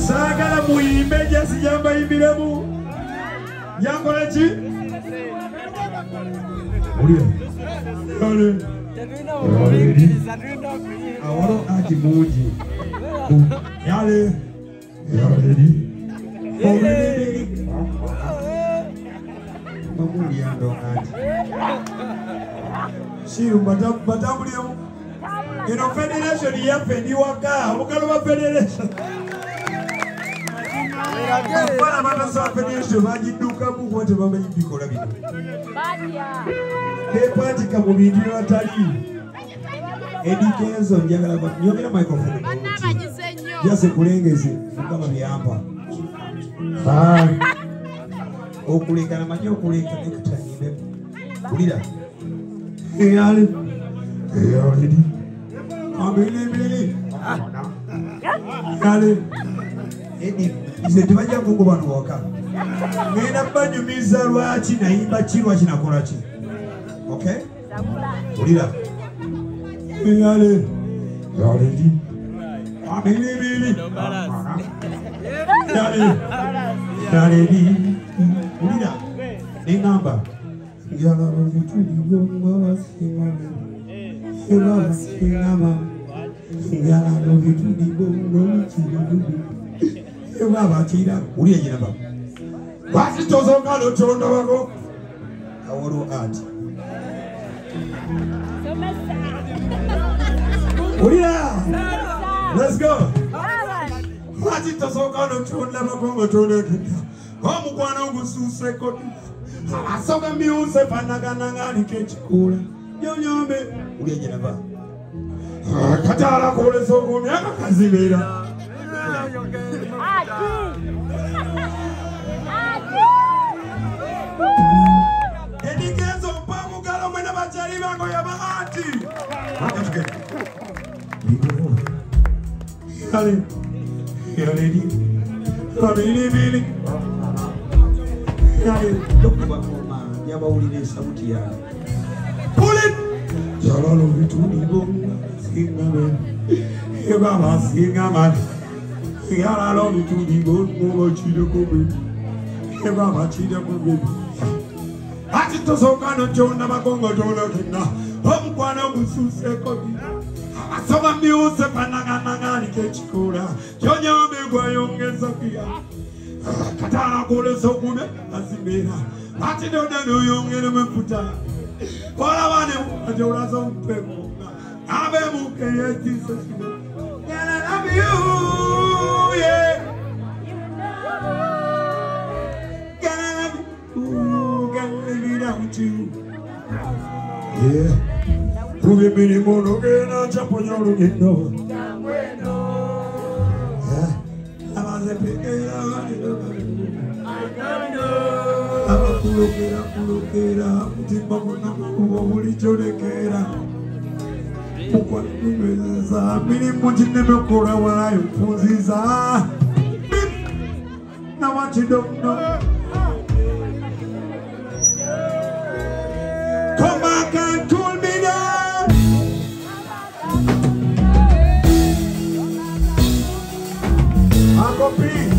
Sagala muyimbe jasi jamba imbiremu yankola ki awolo ati mungi yale mamuli yando ati shiru batambuliyemu eno federation yaffe ndi waka olugalo lwa federation Para matasoa federation bagiddukamu kuba tebamanyi bikola bino bekwattika mu bintu byebatali edikezo njagala nyogera microphone jase kulengeze mukama byampa okulekana manyi okuleka nekutanyime kulira eyali abilibili yali edi ize tebajja kungoba nuwoka ngenda banyumiza lwaki nayimba ki lwaki nakola ki okay ulira yale yaledi abilibili yaledi ulira nengamba yalaba vitulibonga basimame ebaba singama yalaba vitulibonga kirudu Baba Tida, Uri Yaba. What is Tozokalo Tondago? Our art. Let's go. What is Tozokalo Tondago? Come one of Su second. I saw the music Panagananga and catch cool. Yome, Uri Yaba. Katara Kole Sogo, Kazimera. Edikezo mpamu galo mwena bachari bango ya bahati. Yale, yale, yale, yale, dokuba koma yaba ulile sauti ya. Pull it. Jalalo vitu ni bonga singame. Yaba singama. Yala love to the bone, more chile kobe. Eba chile kobe. Atito sokano chona makongo chona kina. Hom kwana musu sekodi. Asoma miuse pananga ni kechikura. Jonya megwa yongeza kia. Katana kule sokume asimera. Atito dano yongere mefuta. Kola wane ajola zo mpeko. Abe muke yeti sesime. And I love you, yeah. Can I love you? Can I live without you? Yeah. Puve bini mono gena chapo nyoro geno. Yeah. Amaze pekera Aba kulokera mutimba mona mubo buli chonekera. mirimu ginemekola walayo nfunziza. Now what you don't know, come back and tool me down. I go pee.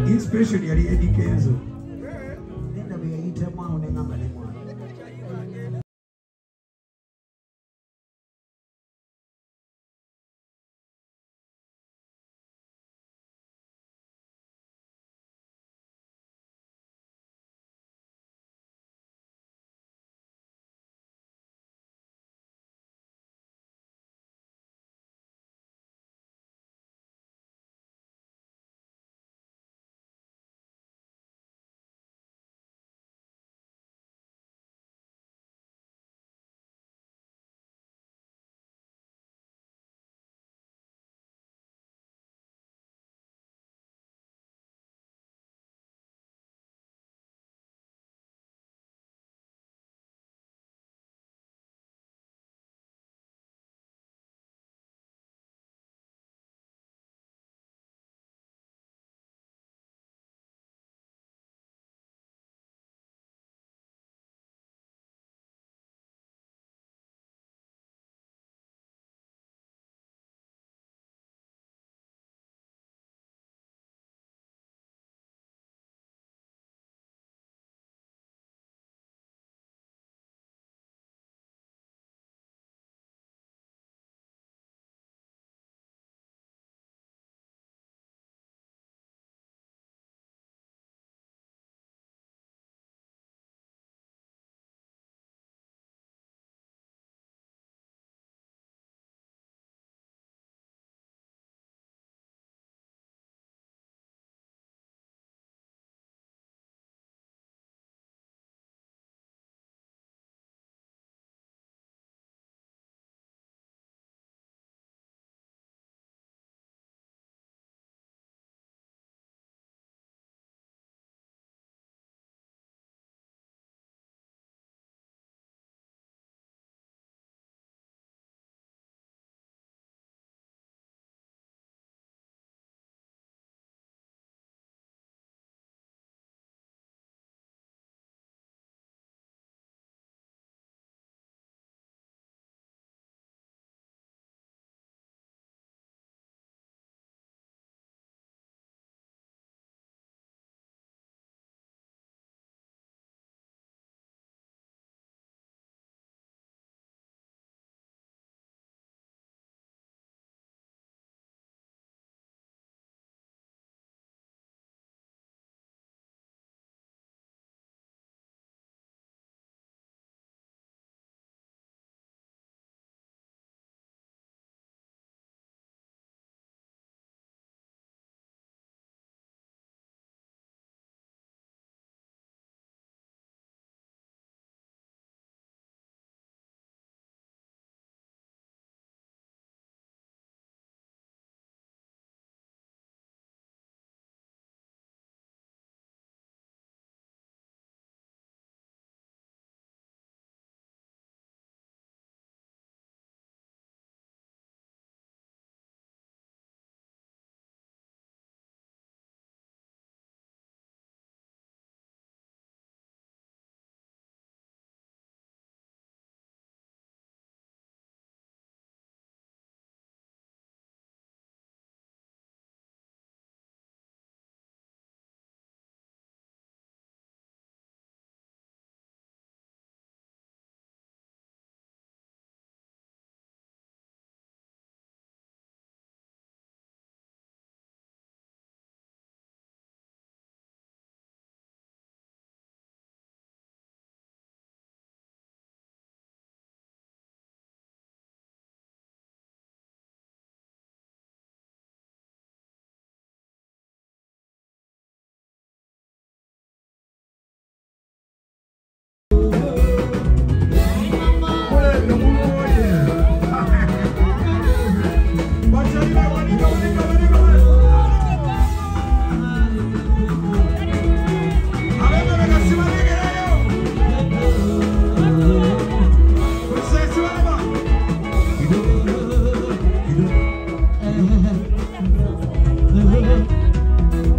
Inspiration yali Eddie Kenzo. Nenda beyayita mwawo nengamba ne mwana.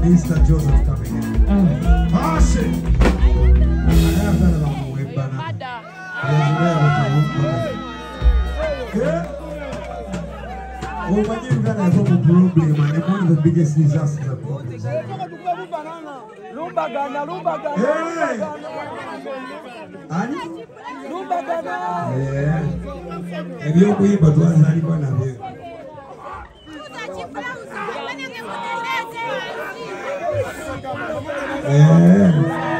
Mr. Joseph coming in. Passion. I have that about the way, but yeah. Oh, my name that I have a problem, and one of the biggest disasters of all. Hey! Ani? Yeah. And you're going, but what's that even of you? Yeah.